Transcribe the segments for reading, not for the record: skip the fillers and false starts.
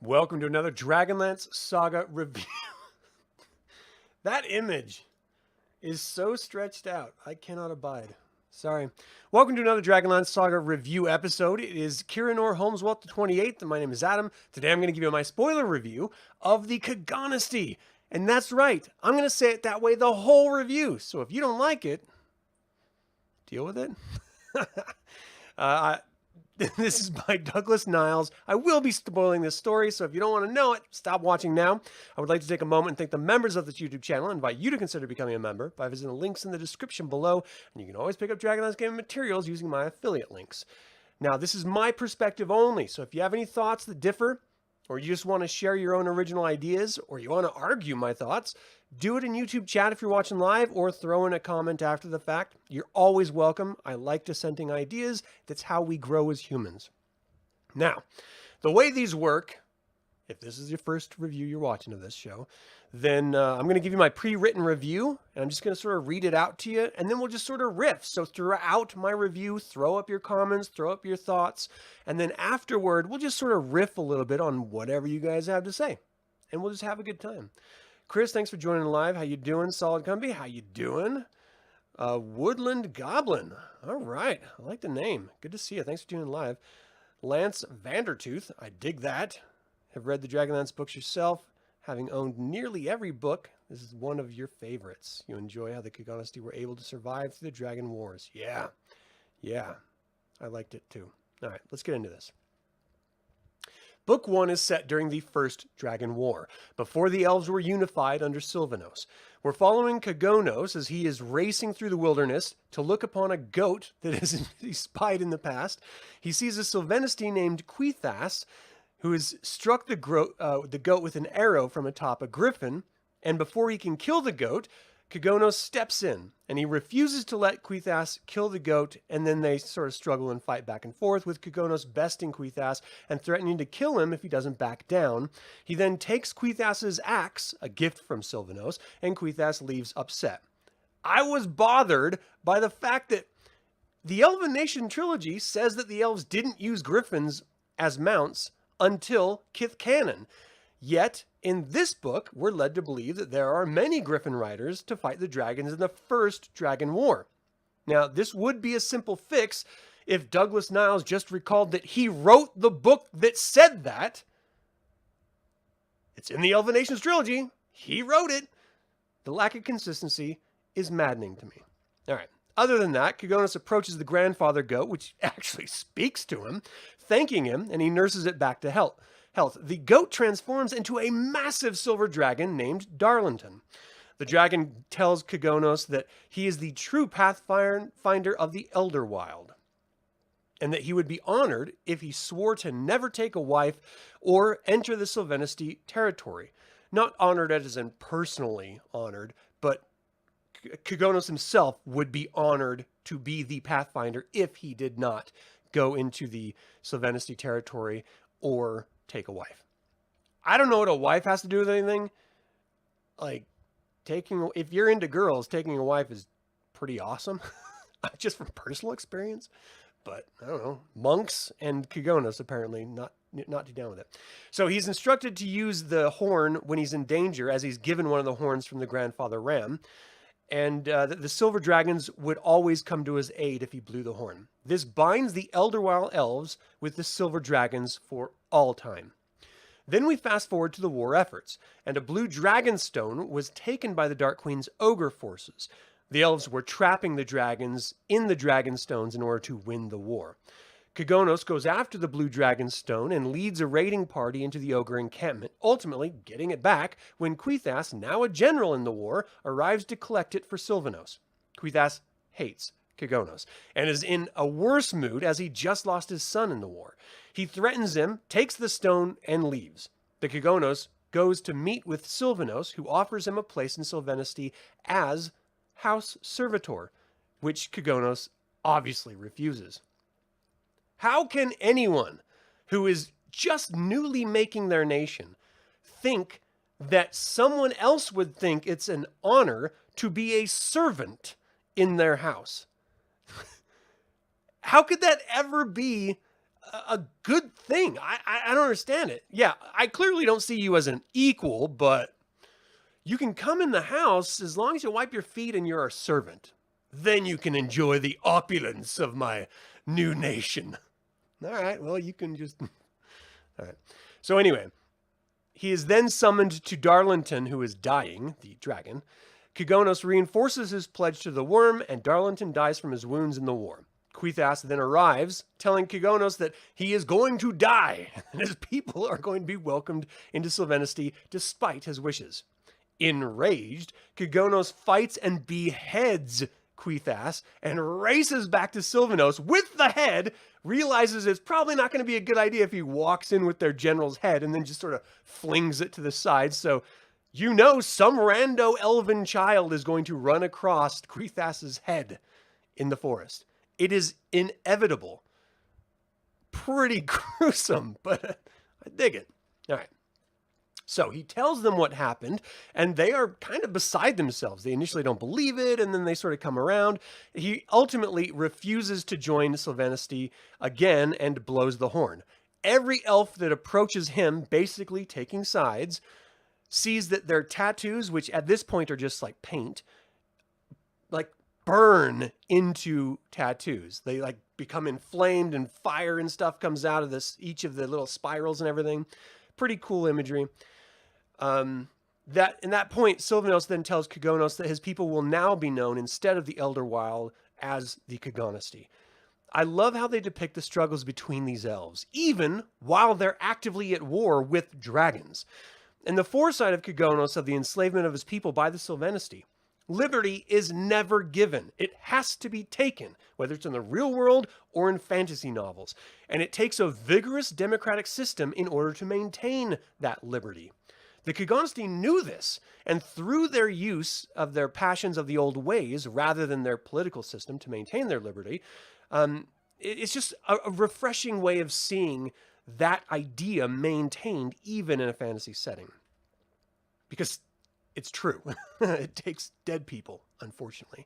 Welcome to another DragonLance Saga review. That image is so stretched out. I cannot abide. Sorry. Welcome to another DragonLance Saga review episode. It is Krynn Holmeswelt the 28th, and my name is Adam. Today I'm going to give you my spoiler review of the Kagonesti. And that's right. I'm going to say it that way the whole review. So if you don't like it, deal with it. This is by Douglas Niles. I will be spoiling this story, so if you don't want to know it, stop watching now. I would like to take a moment and thank the members of this YouTube channel and invite you to consider becoming a member by visiting the links in the description below, and you can always pick up DragonLance game materials using my affiliate links. Now, this is my perspective only, so if you have any thoughts that differ, or you just want to share your own original ideas, or you want to argue my thoughts, do it in YouTube chat if you're watching live, or throw in a comment after the fact. You're always welcome. I like dissenting ideas. That's how we grow as humans. Now, the way these work, if this is your first review you're watching of this show, then I'm going to give you my pre-written review, and I'm just going to sort of read it out to you, and then we'll just sort of riff. So throughout my review, throw up your comments, throw up your thoughts, and then afterward, we'll just sort of riff a little bit on whatever you guys have to say, and we'll just have a good time. Chris, thanks for joining live. How you doing? Solid Company, how you doing? Woodland Goblin. All right, I like the name. Good to see you. Thanks for tuning live. Lance Vandertooth, I dig that. Have read the Dragonlance books yourself, having owned nearly every book. This is one of your favorites. You enjoy how the Kagonesti were able to survive through the Dragon Wars. Yeah, I liked it too. All right, let's get into this. Book 1 is set during the First Dragon War, before the elves were unified under Silvanos. We're following Kagonos as he is racing through the wilderness to look upon a goat that he spied in the past. He sees a Silvanesti named Quithas, who has struck the goat with an arrow from atop a griffin, and before he can kill the goat, Kagonos steps in, and he refuses to let Quithas kill the goat, and then they sort of struggle and fight back and forth, with Kagonos besting Quithas and threatening to kill him if he doesn't back down. He then takes Quithas's axe, a gift from Silvanos, and Quithas leaves upset. I was bothered by the fact that the Elven Nation trilogy says that the elves didn't use griffins as mounts until Kith Canon. Yet, in this book, we're led to believe that there are many griffin riders to fight the dragons in the First Dragon War. Now, this would be a simple fix if Douglas Niles just recalled that he wrote the book that said that. It's in the Elven Nations trilogy. He wrote it. The lack of consistency is maddening to me. All right. Other than that, Kagonos approaches the grandfather goat, which actually speaks to him, thanking him, and he nurses it back to health. The goat transforms into a massive silver dragon named Darlington. The dragon tells Kagonos that he is the true pathfinder of the Elderwild, and that he would be honored if he swore to never take a wife or enter the Silvanesti territory. Not honored as in personally honored, but Kagonos himself would be honored to be the pathfinder if he did not go into the Silvanesti territory or take a wife. I don't know what a wife has to do with anything. Like, if you're into girls, taking a wife is pretty awesome. Just from personal experience. But, I don't know. Monks and Kagonos apparently not too down with it. So he's instructed to use the horn when he's in danger, as he's given one of the horns from the grandfather ram. And the silver dragons would always come to his aid if he blew the horn. This binds the Elderwild elves with the silver dragons for all time. Then we fast forward to the war efforts, and a blue dragon stone was taken by the Dark Queen's ogre forces. The elves were trapping the dragons in the dragon stones in order to win the war. Kagonos goes after the blue dragon stone and leads a raiding party into the ogre encampment, ultimately getting it back when Quithas, now a general in the war, arrives to collect it for Silvanos. Quithas hates Kagonos and is in a worse mood as he just lost his son in the war. He threatens him, takes the stone, and leaves. The Kagonos goes to meet with Silvanos, who offers him a place in Silvanesti as house servitor, which Kagonos obviously refuses. How can anyone who is just newly making their nation think that someone else would think it's an honor to be a servant in their house? How could that ever be a good thing. I don't understand it. Yeah, I clearly don't see you as an equal, but you can come in the house as long as you wipe your feet and you're a servant. Then you can enjoy the opulence of my new nation. All right, well, you can just... All right. So anyway, he is then summoned to Darlington, who is dying, the dragon. Kagonos reinforces his pledge to the worm, and Darlington dies from his wounds in the war. Quithas then arrives, telling Kagonos that he is going to die, and his people are going to be welcomed into Silvanosti despite his wishes. Enraged, Kagonos fights and beheads Quithas and races back to Silvanos with the head, realizes it's probably not going to be a good idea if he walks in with their general's head and then just sort of flings it to the side. So, you know, some rando elven child is going to run across Quithas's head in the forest. It is inevitable. Pretty gruesome, but I dig it. All right. So he tells them what happened, and they are kind of beside themselves. They initially don't believe it, and then they sort of come around. He ultimately refuses to join Silvanosti again and blows the horn. Every elf that approaches him, basically taking sides, sees that their tattoos, which at this point are just like paint, like burn into tattoos. They like become inflamed, and fire and stuff comes out of this, each of the little spirals and everything. Pretty cool imagery. In that point, Silvanos then tells Kagonos that his people will now be known instead of the Elderwild as the Kagonesti. I love how they depict the struggles between these elves, even while they're actively at war with dragons. And the foresight of Kagonos of the enslavement of his people by the Silvanosti. Liberty is never given. It has to be taken, whether it's in the real world or in fantasy novels. And it takes a vigorous democratic system in order to maintain that liberty. The Kagonesti knew this, and through their use of their passions of the old ways, rather than their political system to maintain their liberty, it's just a refreshing way of seeing that idea maintained even in a fantasy setting. Because it's true. It takes dead people, unfortunately.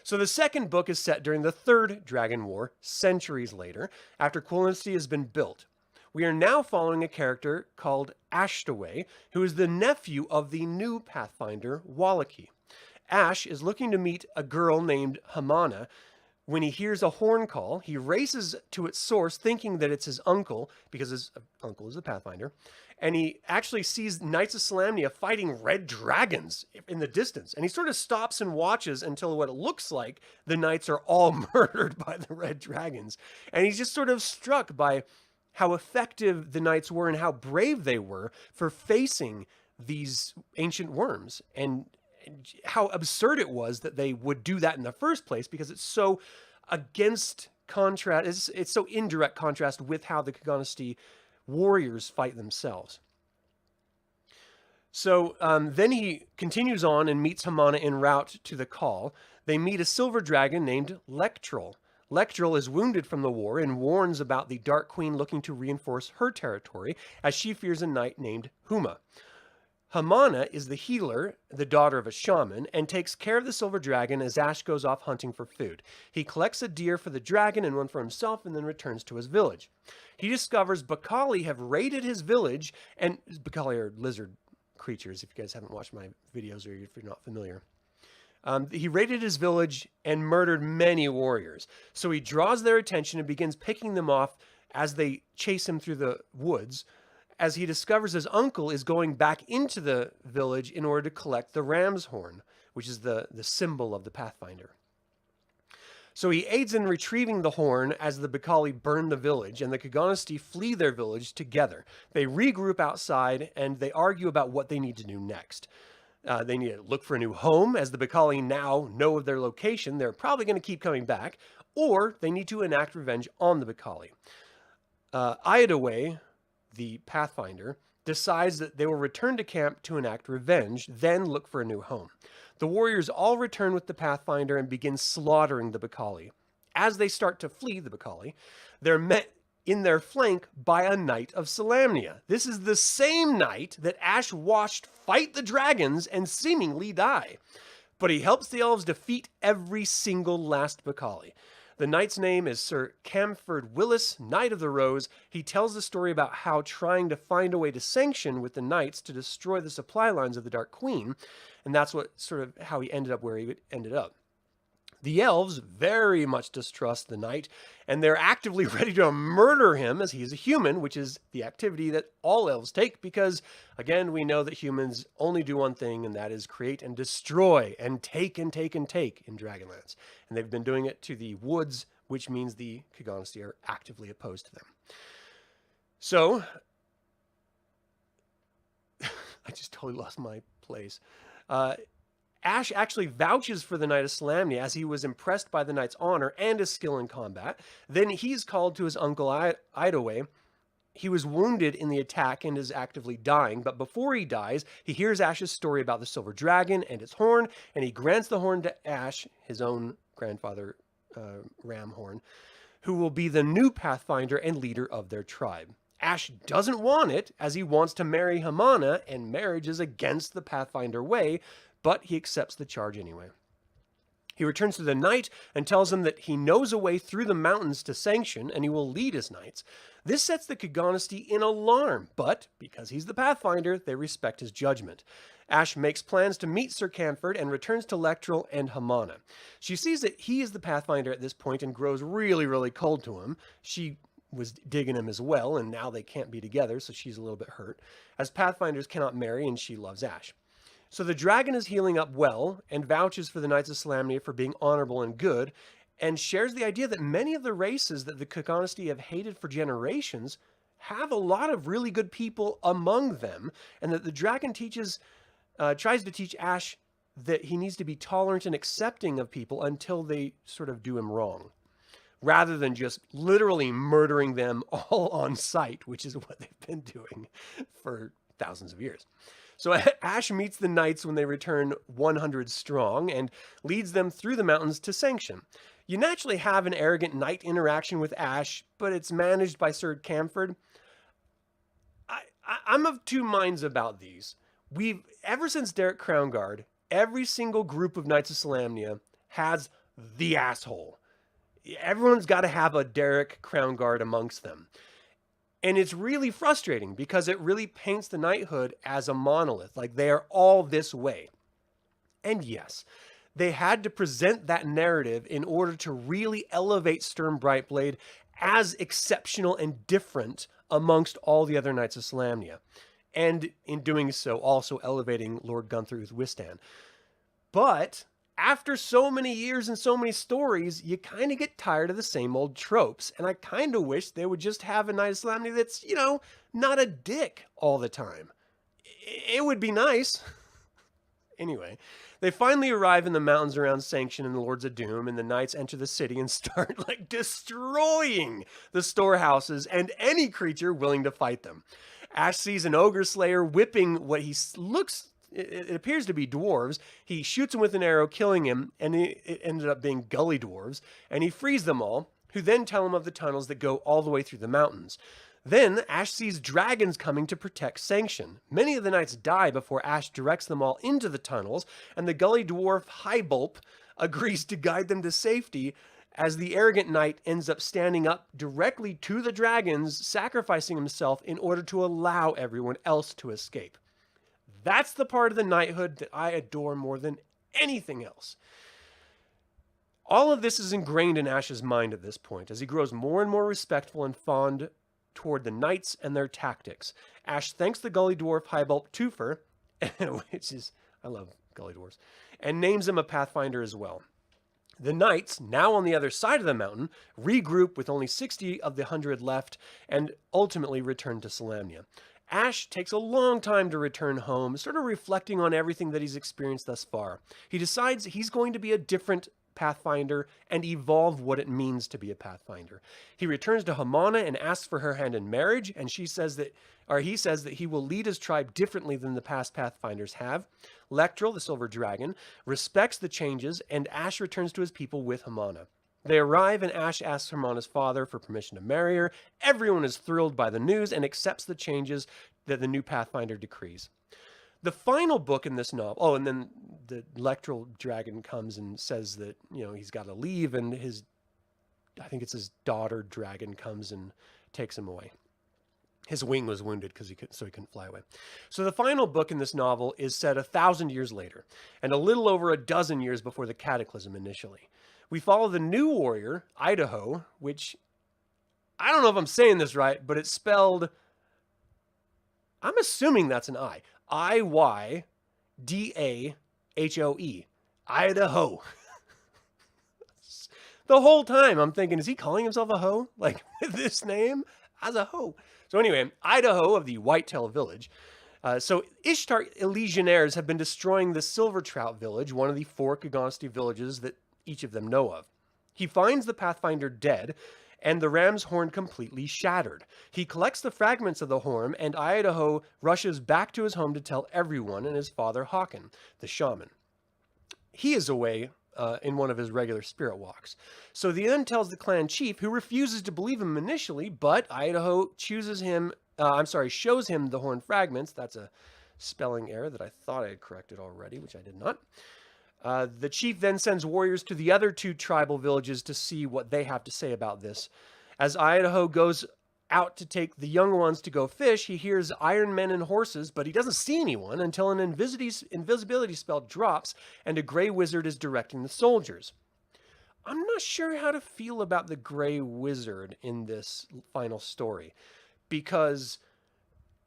So the second book is set during the Third Dragon War, centuries later, after Kagonesti has been built. We are now following a character called Ashtaway, who is the nephew of the new Pathfinder, Wallachie. Ash is looking to meet a girl named Hamana. When he hears a horn call, he races to its source, thinking that it's his uncle, because his uncle is a Pathfinder, and he actually sees Knights of Solamnia fighting red dragons in the distance. And he sort of stops and watches until what it looks like the knights are all murdered by the red dragons. And he's just sort of struck by how effective the knights were and how brave they were for facing these ancient worms, and how absurd it was that they would do that in the first place, because it's so against contrast, it's so indirect contrast with how the Kagonesti warriors fight themselves. So then he continues on and meets Hamana en route to the call. They meet a silver dragon named Lectrol. Lectrol is wounded from the war and warns about the Dark Queen looking to reinforce her territory, as she fears a knight named Huma. Hamana is the healer, the daughter of a shaman, and takes care of the silver dragon as Ash goes off hunting for food. He collects a deer for the dragon and one for himself, and then returns to his village. He discovers Bakali have raided his village, and Bakali are lizard creatures, if you guys haven't watched my videos or if you're not familiar. He raided his village and murdered many warriors. So he draws their attention and begins picking them off as they chase him through the woods, as he discovers his uncle is going back into the village in order to collect the ram's horn, which is the symbol of the Pathfinder. So he aids in retrieving the horn as the Bakali burn the village, and the Kagonesti flee their village together. They regroup outside, and they argue about what they need to do next. They need to look for a new home, as the Bakali now know of their location. They're probably going to keep coming back, or they need to enact revenge on the Bakali. Idaho, the Pathfinder, decides that they will return to camp to enact revenge, then look for a new home. The warriors all return with the Pathfinder and begin slaughtering the Bakali. As they start to flee the Bakali, they're met in their flank by a Knight of Solamnia. This is the same knight that Ash watched fight the dragons and seemingly die. But he helps the elves defeat every single last Bakali. The knight's name is Sir Camford Willis, Knight of the Rose. He tells the story about how trying to find a way to sanction with the knights to destroy the supply lines of the Dark Queen, and that's what sort of how he ended up where he ended up. The elves very much distrust the knight, and they're actively ready to murder him as he is a human, which is the activity that all elves take because, again, we know that humans only do one thing, and that is create and destroy and take and take and take in Dragonlance. And they've been doing it to the woods, which means the Kagonesti are actively opposed to them. So, I just totally lost my place. Ash actually vouches for the Knight of Solamnia as he was impressed by the knight's honor and his skill in combat. Then he's called to his uncle Idaho. He was wounded in the attack and is actively dying, but before he dies, he hears Ash's story about the silver dragon and its horn, and he grants the horn to Ash, his own grandfather, ram horn, who will be the new pathfinder and leader of their tribe. Ash doesn't want it, as he wants to marry Hamana, and marriage is against the pathfinder way, but he accepts the charge anyway. He returns to the knight and tells him that he knows a way through the mountains to sanction, and he will lead his knights. This sets the Kagonesti in alarm, but because he's the pathfinder, they respect his judgment. Ash makes plans to meet Sir Camford and returns to Lectrel and Hamana. She sees that he is the pathfinder at this point and grows really, really cold to him. She was digging him as well, and now they can't be together, so she's a little bit hurt, as pathfinders cannot marry, and she loves Ash. So the dragon is healing up well and vouches for the Knights of Solamnia for being honorable and good, and shares the idea that many of the races that the Kagonesti have hated for generations have a lot of really good people among them, and that the dragon tries to teach Ash that he needs to be tolerant and accepting of people until they sort of do him wrong, rather than just literally murdering them all on sight, which is what they've been doing for thousands of years. So Ash meets the knights when they return 100 strong and leads them through the mountains to sanction. You naturally have an arrogant knight interaction with Ash, but it's managed by Sir Camford. I'm of two minds about these. Ever since Derek Crownguard, every single group of Knights of Solamnia has the asshole. Everyone's got to have a Derek Crownguard amongst them. And it's really frustrating because it really paints the knighthood as a monolith, like they are all this way. And yes, they had to present that narrative in order to really elevate Sturm Brightblade as exceptional and different amongst all the other Knights of Solamnia. And in doing so, also elevating Lord Gunther Wistan. But after so many years and so many stories, you kind of get tired of the same old tropes. And I kind of wish they would just have a Knight of Solamnia that's, not a dick all the time. It would be nice. Anyway, they finally arrive in the mountains around Sanction and the Lords of Doom, and the knights enter the city and start, destroying the storehouses and any creature willing to fight them. Ash sees an ogre slayer whipping what it appears to be dwarves. He shoots him with an arrow, killing him, and it ended up being gully dwarves, and he frees them all, who then tell him of the tunnels that go all the way through the mountains. Then Ash sees dragons coming to protect Sanction. Many of the knights die before Ash directs them all into the tunnels, and the gully dwarf Highbulp agrees to guide them to safety, as the arrogant knight ends up standing up directly to the dragons, sacrificing himself in order to allow everyone else to escape. That's the part of the knighthood that I adore more than anything else. All of this is ingrained in Ash's mind at this point, as he grows more and more respectful and fond toward the knights and their tactics. Ash thanks the gully dwarf Highbulp Twofer, I love gully dwarves, and names him a pathfinder as well. The knights, now on the other side of the mountain, regroup with only 60 of the 100 left, and ultimately return to Solamnia. Ash takes a long time to return home, sort of reflecting on everything that he's experienced thus far. He decides he's going to be a different pathfinder and evolve what it means to be a pathfinder. He returns to Hamana and asks for her hand in marriage, and he says that he will lead his tribe differently than the past pathfinders have. Lectrel, the silver dragon, respects the changes, and Ash returns to his people with Hamana. They arrive, and Ash asks Hamana's father for permission to marry her. Everyone is thrilled by the news and accepts the changes that the new pathfinder decrees. The final book in this novel, and then the Lectrel dragon comes and says that, he's got to leave, and his I think it's his daughter dragon comes and takes him away. His wing was wounded so he couldn't fly away. So the final book in this novel is set 1,000 years later, and a little over a dozen years before the cataclysm initially. We follow the new warrior, Idaho, which I don't know if I'm saying this right, but it's spelled, I'm assuming that's an I. Iwydahoe. Idaho. The whole time I'm thinking, is he calling himself a hoe? Like, with this name? As a hoe. So anyway, Idaho of the Whitetail Village. So Ishtar Legionnaires have been destroying the Silver Trout Village, one of the 4 Kagonesti villages that each of them know of. He finds the Pathfinder dead, and the ram's horn completely shattered. He collects the fragments of the horn, and Idaho rushes back to his home to tell everyone and his father Håkon, the shaman. He is away in one of his regular spirit walks. So he then tells the clan chief, who refuses to believe him initially, but Idaho shows him the horn fragments. That's a spelling error that I thought I had corrected already, which I did not. The chief then sends warriors to the other 2 tribal villages to see what they have to say about this. As Idaho goes out to take the young ones to go fish, he hears iron men and horses, but he doesn't see anyone until an invisibility spell drops and a gray wizard is directing the soldiers. I'm not sure how to feel about the gray wizard in this final story, because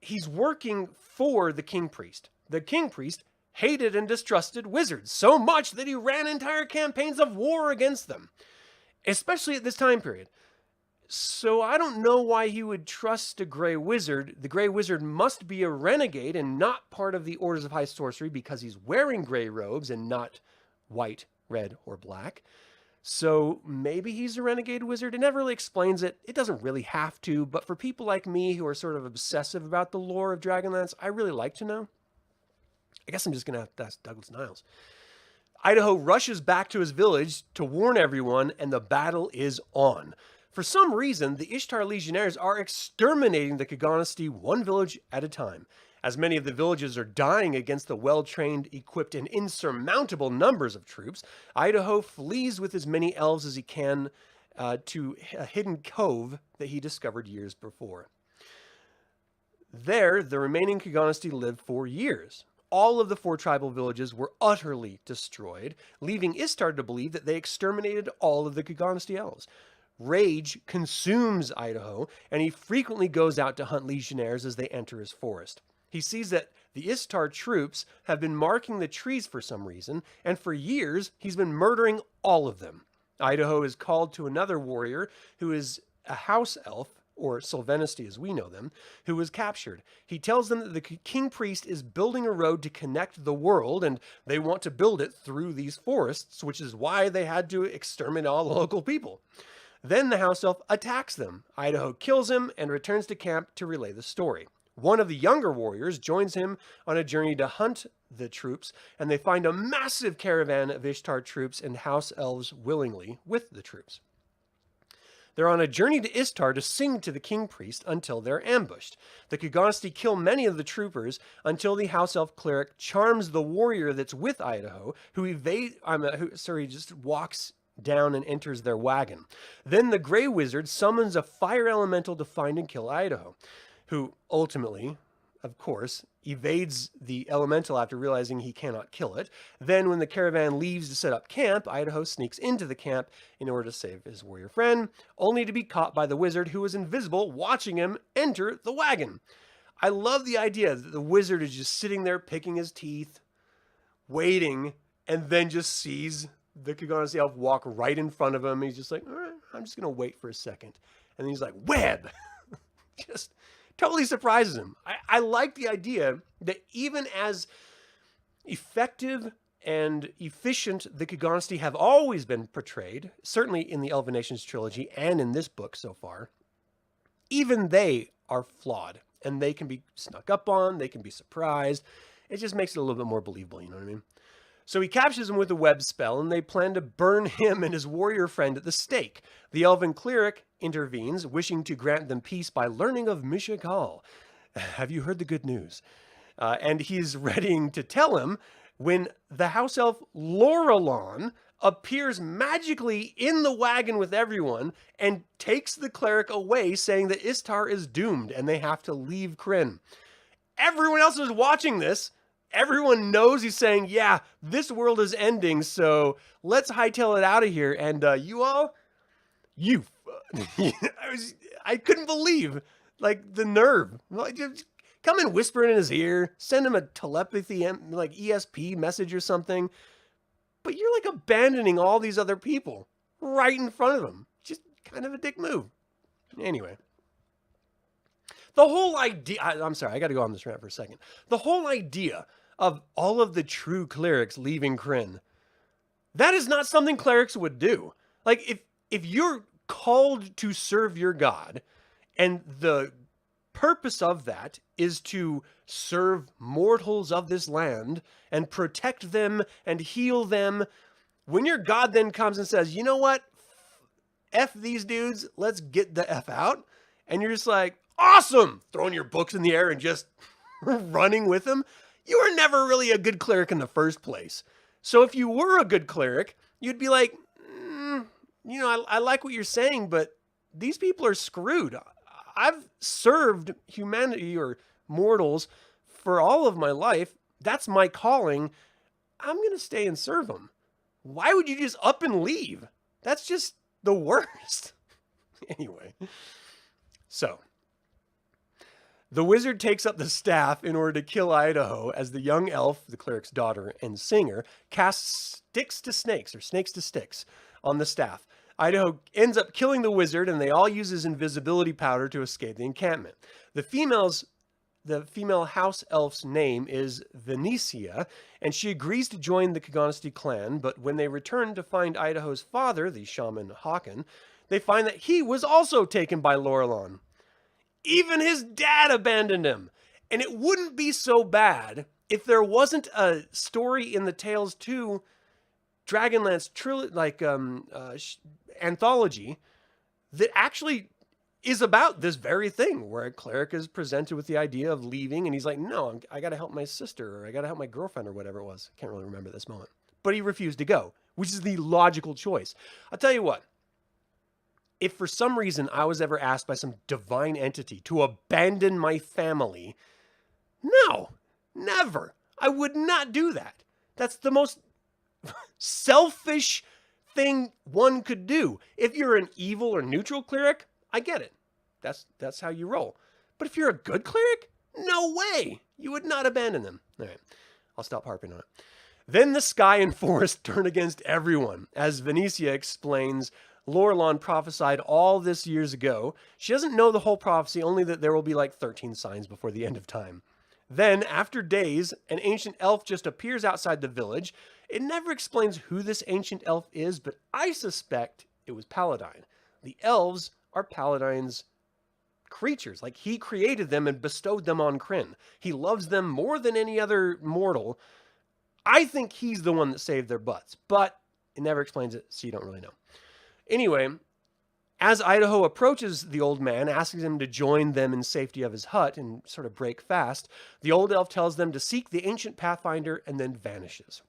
he's working for the king priest. The king priest hated and distrusted wizards so much that he ran entire campaigns of war against them, especially at this time period. So I don't know why he would trust a gray wizard. The gray wizard must be a renegade and not part of the Orders of High Sorcery because he's wearing gray robes and not white, red, or black. So maybe he's a renegade wizard. It never really explains it. It doesn't really have to, but for people like me who are sort of obsessive about the lore of Dragonlance, I really like to know. I guess I'm just going to have to ask Douglas Niles. Idaho rushes back to his village to warn everyone, and the battle is on. For some reason, the Ishtar Legionnaires are exterminating the Kagonesti one village at a time. As many of the villages are dying against the well-trained, equipped, and insurmountable numbers of troops, Idaho flees with as many elves as he can to a hidden cove that he discovered years before. There, the remaining Kagonesti lived for years. All of the 4 tribal villages were utterly destroyed, leaving Ishtar to believe that they exterminated all of the Kagonesti elves. Rage consumes Idaho, and he frequently goes out to hunt legionnaires as they enter his forest. He sees that the Ishtar troops have been marking the trees for some reason, and for years he's been murdering all of them. Idaho is called to another warrior who is a house elf, or Silvanos as we know them, who was captured. He tells them that the king priest is building a road to connect the world, and they want to build it through these forests, which is why they had to exterminate all the local people. Then the house elf attacks them. Idaho kills him and returns to camp to relay the story. One of the younger warriors joins him on a journey to hunt the troops, and they find a massive caravan of Ishtar troops and house elves willingly with the troops. They're on a journey to Ishtar to sing to the king priest until they're ambushed. The Kagonesti kill many of the troopers until the house elf cleric charms the warrior that's with Idaho, who just walks down and enters their wagon. Then the gray wizard summons a fire elemental to find and kill Idaho, who ultimately, of course, evades the elemental after realizing he cannot kill it. Then when the caravan leaves to set up camp, Idaho sneaks into the camp in order to save his warrior friend, only to be caught by the wizard, who is invisible, watching him enter the wagon. I love the idea that the wizard is just sitting there picking his teeth, waiting, and then just sees the Kagonesti elf walk right in front of him. He's just like, all right, I'm just going to wait for a second. And then he's like, web! Just totally surprises him. I like the idea that even as effective and efficient the Kagonesti have always been portrayed, certainly in the Elven Nations trilogy and in this book so far, even they are flawed. And they can be snuck up on, they can be surprised. It just makes it a little bit more believable, you know what I mean? So he captures him with a web spell, and they plan to burn him and his warrior friend at the stake. The elven cleric intervenes, wishing to grant them peace by learning of Mishakal. Have you heard the good news? And he's readying to tell him when the house elf Lorelon appears magically in the wagon with everyone and takes the cleric away, saying that Istar is doomed and they have to leave Krynn. Everyone else is watching this. Everyone knows he's saying, yeah, this world is ending, so let's hightail it out of here. And I couldn't believe, like, the nerve. Like, just come and whisper in his ear, send him a telepathy, like ESP message or something. But you're like abandoning all these other people right in front of him. Just kind of a dick move. Anyway. The whole idea, I'm sorry, I got to go on this rant for a second. The whole idea of all of the true clerics leaving Krynn, that is not something clerics would do. Like, if you're called to serve your god, and the purpose of that is to serve mortals of this land and protect them and heal them, when your god then comes and says, you know what, F these dudes, let's get the F out, and you're just like, awesome, throwing your books in the air and just running with them, you were never really a good cleric in the first place. So if you were a good cleric, you'd be like, I like what you're saying, but these people are screwed. I've served humanity or mortals for all of my life. That's my calling. I'm going to stay and serve them. Why would you just up and leave? That's just the worst. Anyway, so the wizard takes up the staff in order to kill Idaho as the young elf, the cleric's daughter and singer, casts sticks to snakes or snakes to sticks on the staff. Idaho ends up killing the wizard, and they all use his invisibility powder to escape the encampment. The female house elf's name is Venetia, and she agrees to join the Kagonesti clan, but when they return to find Idaho's father, the shaman Håkon, they find that he was also taken by Lorelon. Even his dad abandoned him. And it wouldn't be so bad if there wasn't a story in the Tales 2 DragonLance anthology that actually is about this very thing, where a cleric is presented with the idea of leaving, and he's like, no, I got to help my sister, or I got to help my girlfriend, or whatever it was. Can't really remember this moment. But he refused to go, which is the logical choice. I'll tell you what. If for some reason I was ever asked by some divine entity to abandon my family, no, never. I would not do that. That's the most selfish thing one could do. If you're an evil or neutral cleric, I get it. That's how you roll. But if you're a good cleric, no way. You would not abandon them. All right, I'll stop harping on it. Then the sky and forest turn against everyone. As Venetia explains, Lorelon prophesied all this years ago. She doesn't know the whole prophecy, only that there will be like 13 signs before the end of time. Then, after days, an ancient elf just appears outside the village. It never explains who this ancient elf is, but I suspect it was Paladine. The elves are Paladine's creatures. Like, he created them and bestowed them on Krynn. He loves them more than any other mortal. I think he's the one that saved their butts, but it never explains it, so you don't really know. Anyway, as Idaho approaches the old man, asking him to join them in safety of his hut and sort of break fast, the old elf tells them to seek the ancient pathfinder and then vanishes.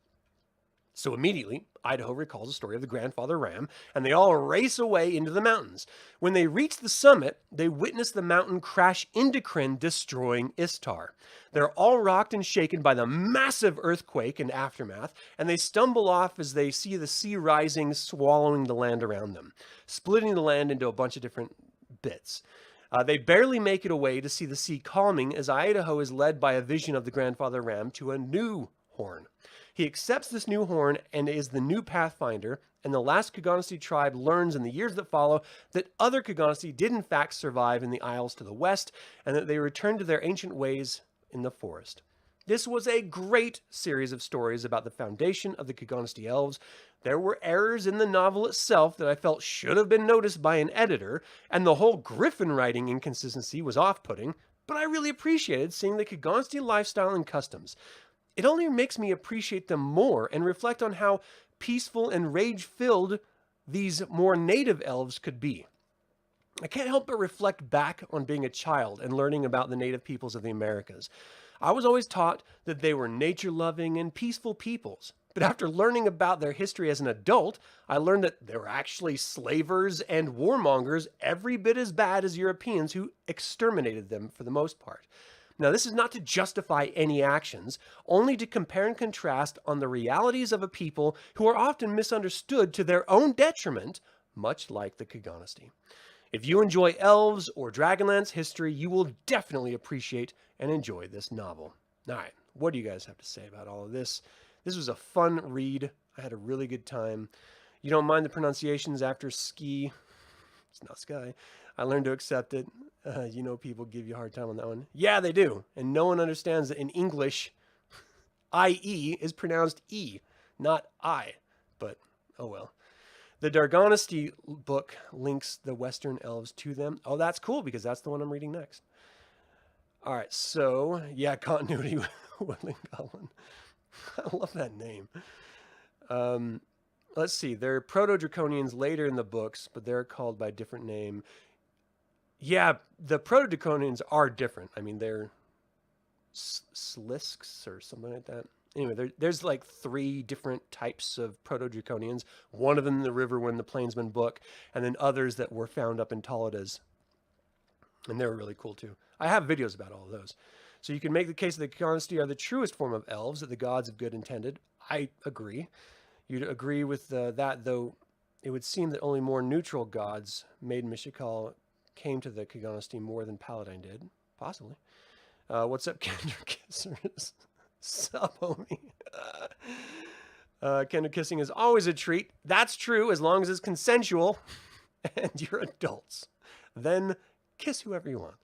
So immediately, Idaho recalls the story of the grandfather ram, and they all race away into the mountains. When they reach the summit, they witness the mountain crash into Krynn, destroying Istar. They're all rocked and shaken by the massive earthquake and aftermath, and they stumble off as they see the sea rising, swallowing the land around them, splitting the land into a bunch of different bits. They barely make it away to see the sea calming as Idaho is led by a vision of the grandfather ram to a new horn. He accepts this new horn and is the new pathfinder, and the last Kagonesti tribe learns in the years that follow that other Kagonesti did in fact survive in the isles to the west, and that they returned to their ancient ways in the forest. This was a great series of stories about the foundation of the Kagonesti elves. There were errors in the novel itself that I felt should have been noticed by an editor, and the whole Griffin writing inconsistency was off-putting, but I really appreciated seeing the Kagonesti lifestyle and customs. It only makes me appreciate them more and reflect on how peaceful and rage-filled these more native elves could be. I can't help but reflect back on being a child and learning about the native peoples of the Americas. I was always taught that they were nature-loving and peaceful peoples, But after learning about their history as an adult, I learned that they were actually slavers and warmongers every bit as bad as Europeans who exterminated them for the most part. Now, this is not to justify any actions, only to compare and contrast on the realities of a people who are often misunderstood to their own detriment, much like the Kagonesti. If you enjoy elves or Dragonlance history, you will definitely appreciate and enjoy this novel. All right, what do you guys have to say about all of this? This was a fun read. I had a really good time. You don't mind the pronunciations after ski. It's not sky. I learned to accept it. People give you a hard time on that one. Yeah, they do. And no one understands that in English, IE is pronounced E, not I. But, oh well. The Dragonesti book links the Western elves to them. Oh, that's cool because that's the one I'm reading next. All right, so, yeah, continuity with Woodland Goblin. I love that name. Let's see. They're Proto-Draconians later in the books, but they're called by a different name. Yeah, the Proto-Draconians are different. I mean, they're Slisks or something like that. Anyway, there's like 3 different types of Proto-Draconians. One of them in the Riverwind, the Plainsman book, and then others that were found up in Taladas. And they were really cool too. I have videos about all of those. So you can make the case that the Kagonesti are the truest form of elves that the gods of good intended. I agree. You'd agree with that, though it would seem that only more neutral gods made Mishikal came to the Kagonesti more than Paladin did. Possibly. What's up, Kendra Kissers? Sup, homie? Kendra kissing is always a treat. That's true, as long as it's consensual and you're adults. Then kiss whoever you want.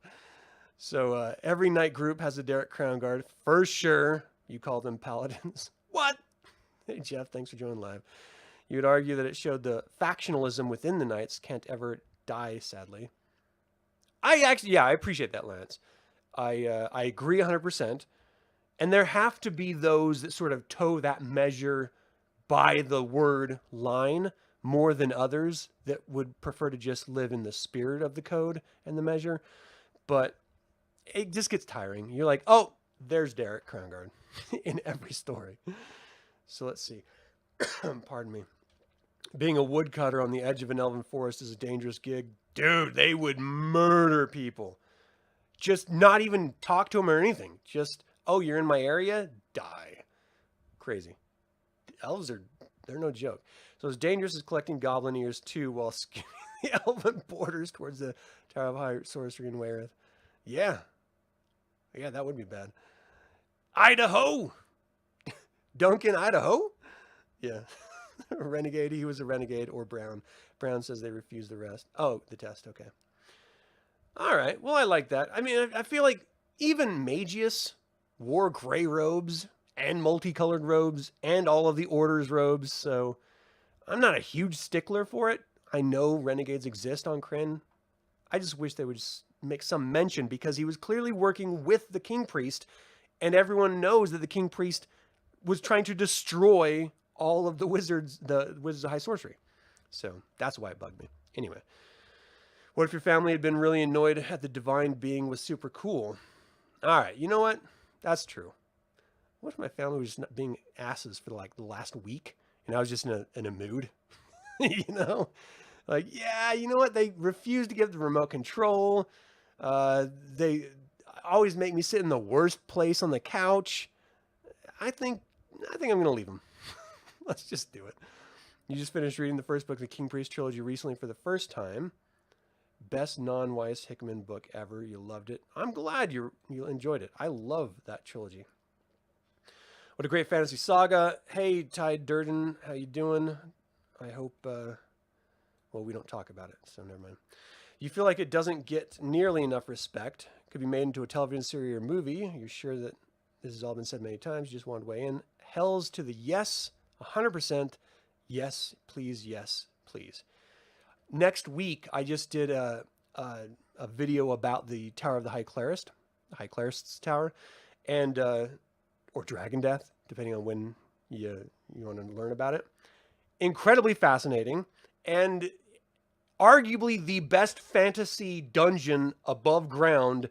So every knight group has a Derek Crown Guard. For sure. You call them paladins. What? Hey, Jeff, thanks for joining live. You would argue that it showed the factionalism within the knights can't ever die, sadly. I appreciate that, Lance. I agree 100%. And there have to be those that sort of toe that measure by the word line more than others that would prefer to just live in the spirit of the code and the measure. But it just gets tiring. You're like, oh, there's Derek Crownguard in every story. So let's see. Pardon me. Being a woodcutter on the edge of an elven forest is a dangerous gig. Dude, they would murder people. Just not even talk to them or anything. Just, oh, you're in my area? Die. Crazy. Elves they're no joke. So as dangerous as collecting goblin ears too while skimming the elven borders towards the Tower of High Sorcery in Wayreth. Yeah. Yeah, that would be bad. Idaho! Duncan, Idaho? Yeah. Renegade, he was a renegade, or Brown. Brown says they refuse the rest. Oh, the test, okay. All right, well, I like that. I mean, I feel like even Magius wore gray robes and multicolored robes and all of the Order's robes, so I'm not a huge stickler for it. I know renegades exist on Krynn. I just wish they would just make some mention because he was clearly working with the King Priest, and everyone knows that the King Priest was trying to destroy all of the Wizards of High Sorcery. So that's why it bugged me. Anyway, what if your family had been really annoyed at the divine being was super cool? All right, you know what? That's true. What if my family was just being asses for like the last week and I was just in a mood? You know? Like, yeah, you know what? They refuse to give the remote control. They always make me sit in the worst place on the couch. I think I'm going to leave them. Let's just do it. You just finished reading the first book of the King Priest trilogy recently for the first time. Best non-Weiss Hickman book ever. You loved it. I'm glad you enjoyed it. I love that trilogy. What a great fantasy saga. Hey, Ty Durden, how you doing? I hope, well, we don't talk about it, so never mind. You feel like it doesn't get nearly enough respect. Could be made into a television series or movie. You're sure that this has all been said many times. You just wanted to weigh in. Hells to the yes, 100%. Yes, please, yes, please. Next week, I just did a video about the Tower of the High Clerist, the High Clerist's Tower, and or Dragon Death, depending on when you want to learn about it. Incredibly fascinating, and arguably the best fantasy dungeon above ground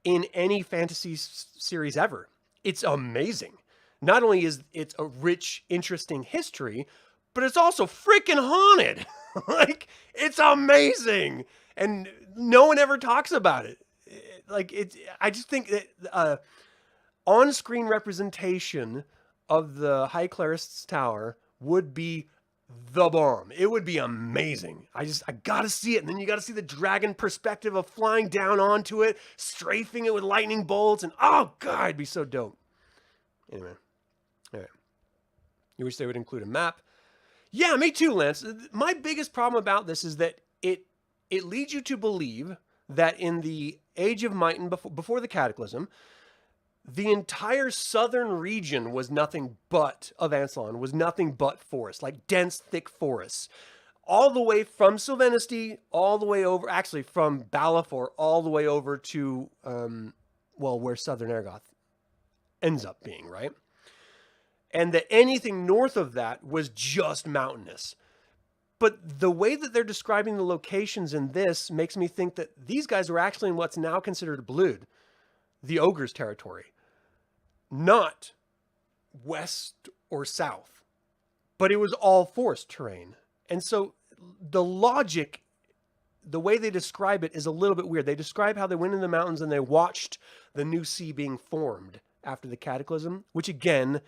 in any fantasy series ever. It's amazing. not only is it a rich, interesting history, but it's also freaking haunted. Like, it's amazing. And no one ever talks about it. Like, I just think that on-screen representation of the High Clerist's Tower would be the bomb. It would be amazing. I gotta see it. And then you gotta see the dragon perspective of flying down onto it, strafing it with lightning bolts, and oh god, it'd be so dope. Anyway. All right. You wish they would include a map? Yeah, me too, Lance. My biggest problem about this is that it leads you to believe that in the Age of Might and before the Cataclysm, the entire southern region was nothing but, of Ansalon, was nothing but forest, like dense, thick forests. All the way from Silvanos, all the way over, actually from Balfour, all the way over to, well, where Southern Ergoth ends up being, right? And that anything north of that was just mountainous. But the way that they're describing the locations in this makes me think that these guys were actually in what's now considered Blood, the ogre's territory. Not west or south, but it was all forest terrain. And so the logic, the way they describe it is a little bit weird. They describe how they went in the mountains and they watched the new sea being formed after the Cataclysm, which again,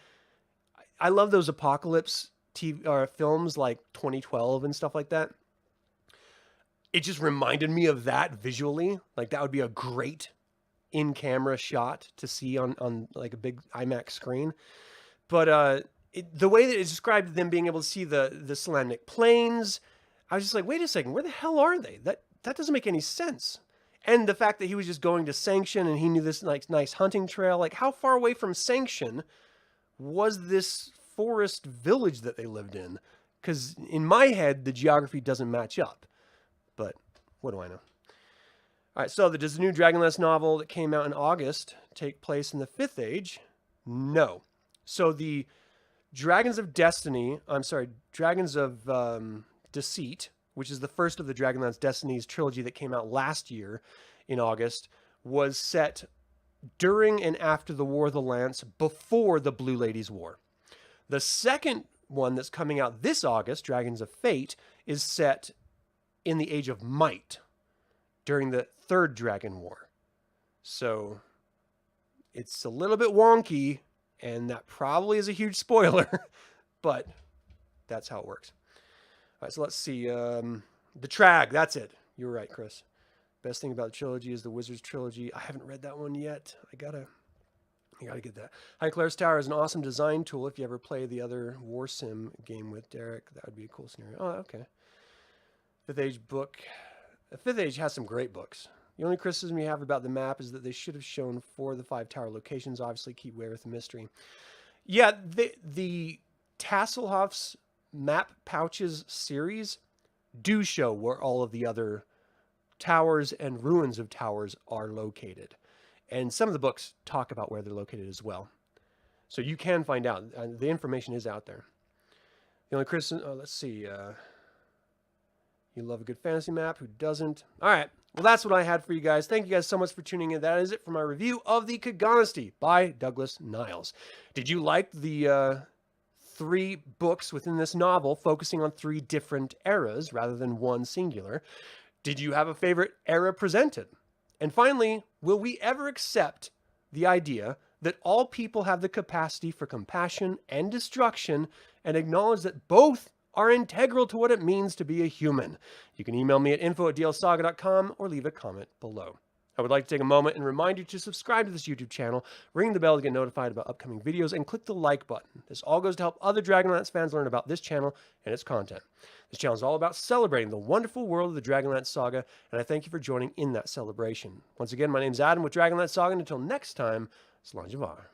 I love those apocalypse TV films like 2012 and stuff like that. It just reminded me of that visually. Like that would be a great in-camera shot to see on like a big IMAX screen. But the way that it described them being able to see the Salamnic plains, I was just like, wait a second, where the hell are they? That doesn't make any sense. And the fact that he was just going to Sanction and he knew this like nice hunting trail, like how far away from Sanction was this forest village that they lived in? Because in my head, the geography doesn't match up. But what do I know? All right, so does the new Dragonlance novel that came out in August take place in the 5th Age? No. So the Dragons of Deceit, which is the first of the Dragonlance Destinies trilogy that came out last year in August, was set during and after the War of the Lance, before the Blue Ladies' War. The second one that's coming out this August, Dragons of Fate, is set in the Age of Might, during the Third Dragon War. So it's a little bit wonky, and that probably is a huge spoiler, but that's how it works. All right, so let's see. The Trag, that's it. You were right, Chris. Best thing about the trilogy is the Wizards trilogy. I haven't read that one yet. I gotta get that. High Clerist's Tower is an awesome design tool. If you ever play the other War Sim game with Derek, that would be a cool scenario. Oh, okay. 5th Age book. The 5th Age has some great books. The only criticism you have about the map is that they should have shown 4 of the 5 tower locations. Obviously, keep away with the mystery. Yeah, the Tasselhoff's Map Pouches series do show where all of the other towers and ruins of towers are located. And some of the books talk about where they're located as well. So you can find out. The information is out there. The only criticism... let's see. You love a good fantasy map. Who doesn't? All right. Well, that's what I had for you guys. Thank you guys so much for tuning in. That is it for my review of the Kagonesti by Douglas Niles. Did you like the 3 books within this novel focusing on 3 different eras rather than one singular? Did you have a favorite era presented? And finally, will we ever accept the idea that all people have the capacity for compassion and destruction and acknowledge that both are integral to what it means to be a human? You can email me at info@dlsaga.com or leave a comment below. I would like to take a moment and remind you to subscribe to this YouTube channel, ring the bell to get notified about upcoming videos, and click the like button. This all goes to help other Dragonlance fans learn about this channel and its content. This channel is all about celebrating the wonderful world of the Dragonlance Saga, and I thank you for joining in that celebration. Once again, my name is Adam with Dragonlance Saga, and until next time, Slàinte mhath.